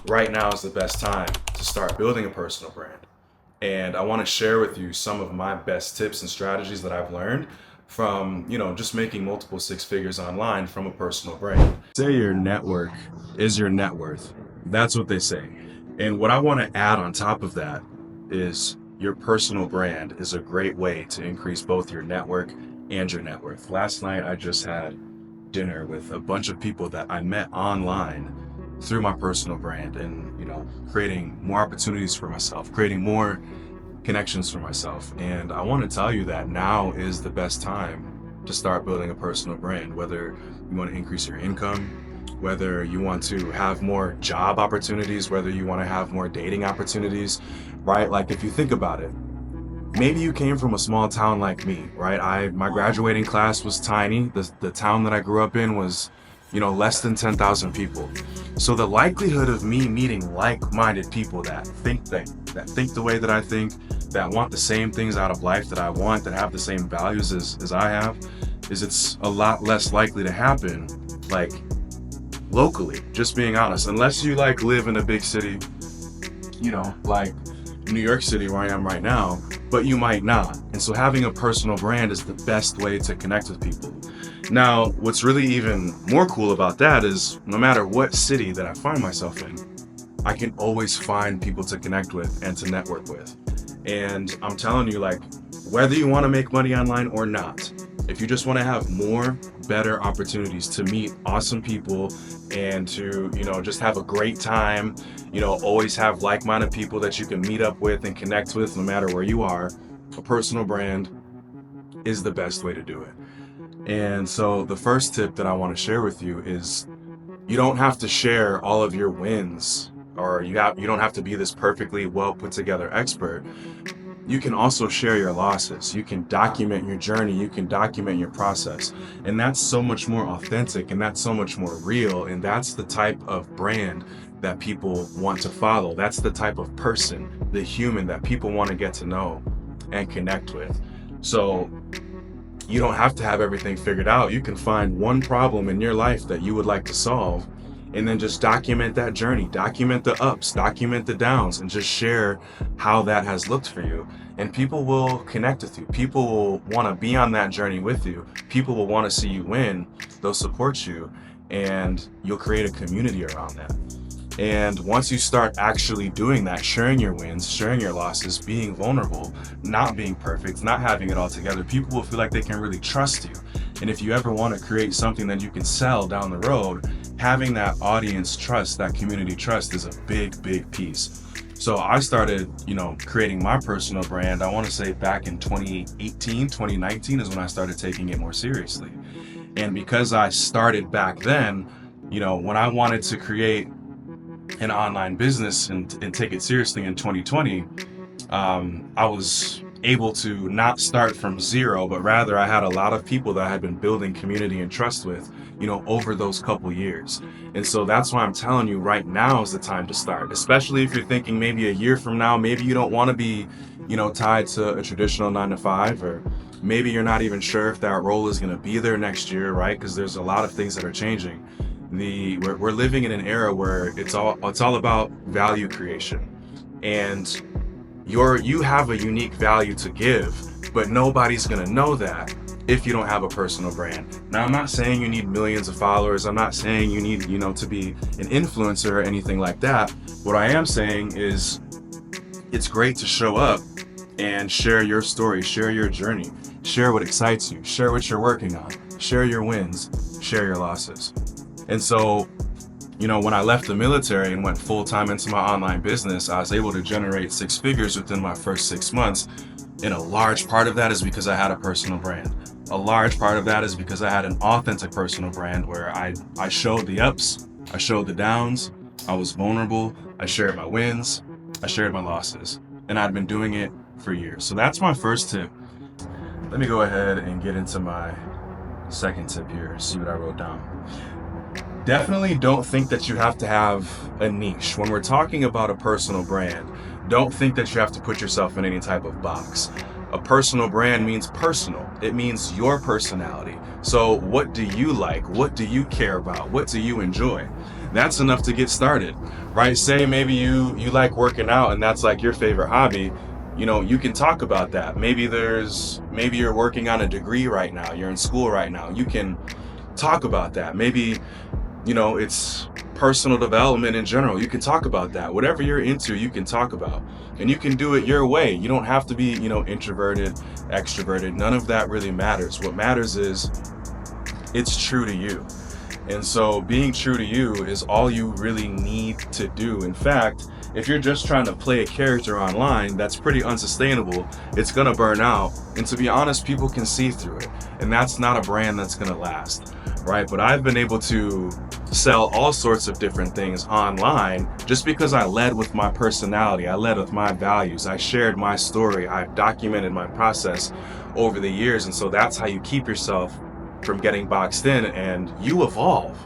right now is the best time to start building a personal brand. And I want to share with you some of my best tips and strategies that I've learned from, just making multiple six figures online from a personal brand. Say your network is your net worth. That's what they say. And what I want to add on top of that is your personal brand is a great way to increase both your network and your net worth. Last night, I just had dinner with a bunch of people that I met online through my personal brand and, creating more opportunities for myself, creating more connections for myself. And I want to tell you that now is the best time to start building a personal brand, whether you want to increase your income, whether you want to have more job opportunities, whether you want to have more dating opportunities, right? Like if you think about it, maybe you came from a small town like me, right? My graduating class was tiny. The town that I grew up in was, less than 10,000 people. So the likelihood of me meeting like-minded people that think the way that I think, that want the same things out of life that I want, that have the same values as I have, is it's a lot less likely to happen, like locally, just being honest. Unless you live in a big city, like New York City where I am right now, but you might not. And so having a personal brand is the best way to connect with people. Now, what's really even more cool about that is no matter what city that I find myself in, I can always find people to connect with and to network with. And I'm telling you, whether you want to make money online or not, if you just want to have more, better opportunities to meet awesome people and to, just have a great time, always have like-minded people that you can meet up with and connect with no matter where you are, a personal brand is the best way to do it. And so the first tip that I want to share with you is you don't have to share all of your wins, or you don't have to be this perfectly well put together expert. You can also share your losses. You can document your journey. You can document your process. And that's so much more authentic and that's so much more real. And that's the type of brand that people want to follow. That's the type of person, the human that people want to get to know and connect with. So you don't have to have everything figured out. You can find one problem in your life that you would like to solve and then just document that journey, document the ups, document the downs, and just share how that has looked for you. And people will connect with you. People will want to be on that journey with you. People will want to see you win. They'll support you, and you'll create a community around that. And once you start actually doing that, sharing your wins, sharing your losses, being vulnerable, not being perfect, not having it all together, people will feel like they can really trust you. And if you ever want to create something that you can sell down the road, having that audience trust, that community trust is a big, big piece. So I started, creating my personal brand, I want to say back in 2018, 2019 is when I started taking it more seriously. And because I started back then, when I wanted to create an online business and take it seriously in 2020, I was able to not start from zero, but rather I had a lot of people that I had been building community and trust with, over those couple years. And so that's why I'm telling you right now is the time to start, especially if you're thinking maybe a year from now, maybe you don't want to be, tied to a traditional 9 to 5, or maybe you're not even sure if that role is going to be there next year, right? Because there's a lot of things that are changing. We're living in an era where it's all about value creation, and you have a unique value to give, but nobody's gonna know that if you don't have a personal brand. Now, I'm not saying you need millions of followers. I'm not saying you need, to be an influencer or anything like that. What I am saying is it's great to show up and share your story, share your journey, share what excites you, share what you're working on, share your wins, share your losses. And so, when I left the military and went full-time into my online business, I was able to generate 6 figures within my first 6 months. And a large part of that is because I had a personal brand. A large part of that is because I had an authentic personal brand where I showed the ups, I showed the downs, I was vulnerable, I shared my wins, I shared my losses. And I'd been doing it for years. So that's my first tip. Let me go ahead and get into my second tip here, see what I wrote down. Definitely don't think that you have to have a niche. When we're talking about a personal brand, don't think that you have to put yourself in any type of box. A personal brand means personal. It means your personality. So what do you like? What do you care about? What do you enjoy? That's enough to get started, right? Say maybe you like working out and that's like your favorite hobby. You can talk about that. Maybe you're working on a degree right now. You're in school right now. You can talk about that. Maybe it's personal development in general. You can talk about that. Whatever you're into, you can talk about. And you can do it your way. You don't have to be, introverted, extroverted. None of that really matters. What matters is it's true to you. And so being true to you is all you really need to do. In fact, if you're just trying to play a character online, that's pretty unsustainable. It's gonna burn out. And to be honest, people can see through it. And that's not a brand that's gonna last, right? But I've been able to sell all sorts of different things online just because I led with my personality. I led with my values. I shared my story. I've documented my process over the years. And so that's how you keep yourself from getting boxed in, and you evolve.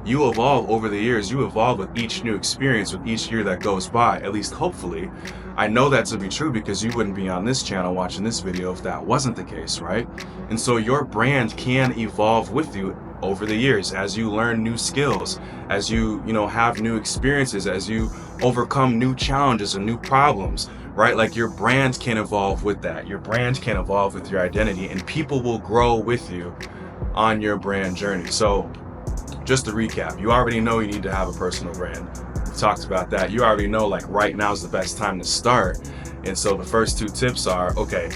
You evolve over the years. You evolve with each new experience, with each year that goes by, at least hopefully. I know that to be true because you wouldn't be on this channel watching this video if that wasn't the case, right? And so your brand can evolve with you over the years as you learn new skills, as you have new experiences, as you overcome new challenges and new problems, right? Like your brand can evolve with that. Your brand can evolve with your identity, and people will grow with you on your brand journey. So just to recap, you already know you need to have a personal brand. We talked about that. You already know like right now is the best time to start. And so the first two tips are, okay,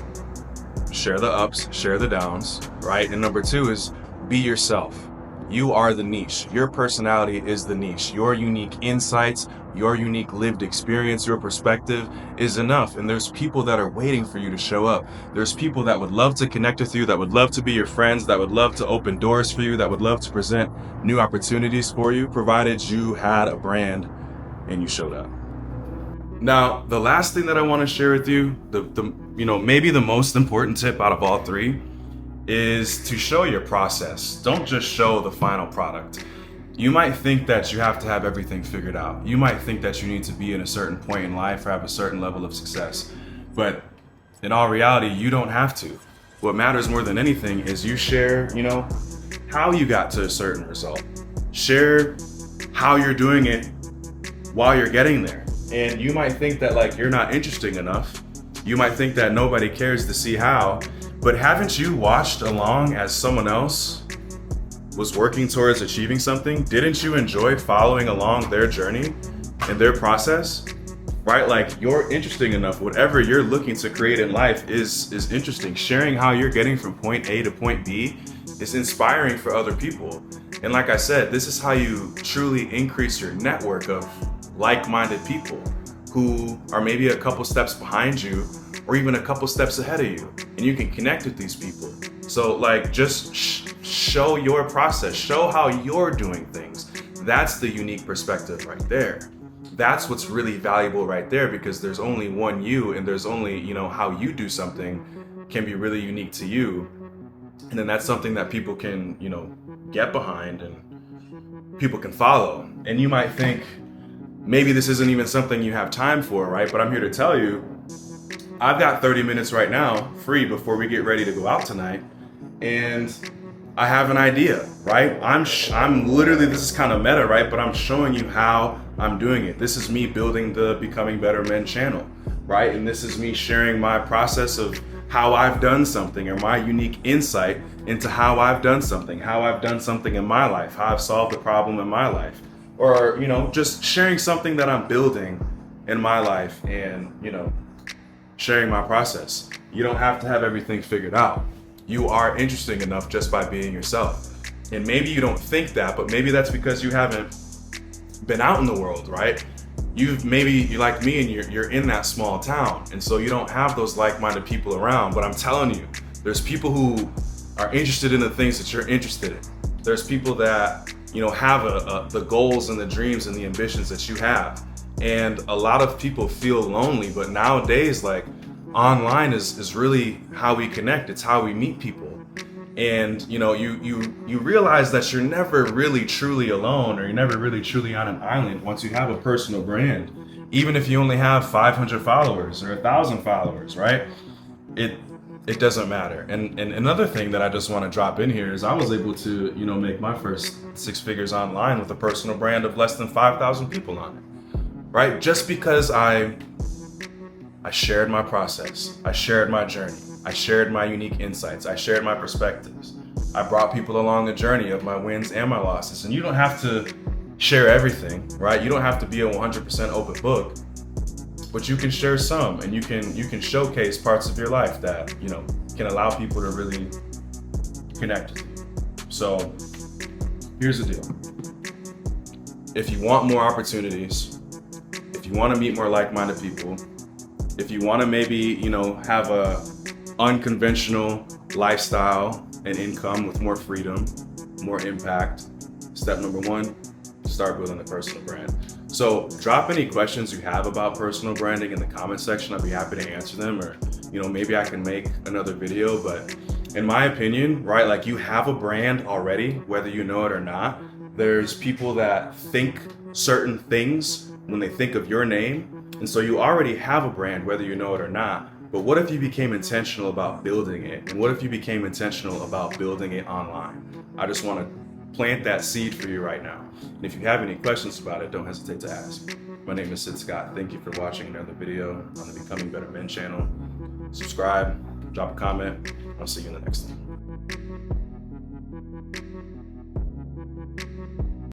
share the ups, share the downs, right? And number two is be yourself. You are the niche. Your personality is the niche. Your unique insights, your unique lived experience, your perspective is enough. And there's people that are waiting for you to show up. There's people that would love to connect with you, that would love to be your friends, that would love to open doors for you, that would love to present new opportunities for you, provided you had a brand and you showed up. Now, the last thing that I want to share with you, maybe the most important tip out of all three, is to show your process. Don't just show the final product. You might think that you have to have everything figured out. You might think that you need to be in a certain point in life or have a certain level of success. But in all reality, you don't have to. What matters more than anything is you share, how you got to a certain result. Share how you're doing it while you're getting there. And you might think that like you're not interesting enough. You might think that nobody cares to see how. But haven't you watched along as someone else was working towards achieving something? Didn't you enjoy following along their journey and their process? Right? Like you're interesting enough. Whatever you're looking to create in life is interesting. Sharing how you're getting from point A to point B is inspiring for other people. And like I said, this is how you truly increase your network of like-minded people who are maybe a couple steps behind you or even a couple steps ahead of you, and you can connect with these people. So like just show your process, show how you're doing things. That's the unique perspective right there. That's what's really valuable right there, because there's only one you, and there's only, how you do something can be really unique to you. And then that's something that people can, get behind and people can follow. And you might think, maybe this isn't even something you have time for, right? But I'm here to tell you, I've got 30 minutes right now free before we get ready to go out tonight, and I have an idea, right? I'm literally, this is kind of meta, right? But I'm showing you how I'm doing it. This is me building the Becoming Better Men channel, right? And this is me sharing my process of how I've done something, or my unique insight into how I've done something in my life, how I've solved a problem in my life, or, just sharing something that I'm building in my life and, sharing my process. You don't have to have everything figured out. You are interesting enough just by being yourself. And maybe you don't think that, but maybe that's because you haven't been out in the world, right? You're like me, and you're in that small town, and so you don't have those like-minded people around. But I'm telling you, there's people who are interested in the things that you're interested in. There's people that have the goals and the dreams and the ambitions that you have. And a lot of people feel lonely, but nowadays, like, online is really how we connect. It's how we meet people. And you realize that you're never really truly alone, or you're never really truly on an island once you have a personal brand. Even if you only have 500 followers or 1,000 followers, right? it doesn't matter. And another thing that I just want to drop in here is I was able to, make my first six figures online with a personal brand of less than 5,000 people on it, right? Just because I shared my process, I shared my journey, I shared my unique insights, I shared my perspectives. I brought people along a journey of my wins and my losses. And you don't have to share everything, right? You don't have to be a 100% open book, but you can share some, and you can showcase parts of your life that, can allow people to really connect with you. So here's the deal. If you want more opportunities, if you want to meet more like-minded people, if you want to maybe, have a unconventional lifestyle and income with more freedom, more impact, step number one, start building a personal brand. So drop any questions you have about personal branding in the comment section. I'd be happy to answer them, or maybe I can make another video. But in my opinion, right, like, you have a brand already, whether you know it or not. There's people that think certain things when they think of your name, and so you already have a brand whether you know it or not. But what if you became intentional about building it? And what if you became intentional about building it online? I just want to plant that seed for you right now. And if you have any questions about it, don't hesitate to ask. My name is Sid Scott. Thank you for watching another video on the Becoming Better Men channel. Subscribe, drop a comment. I'll see you in the next one.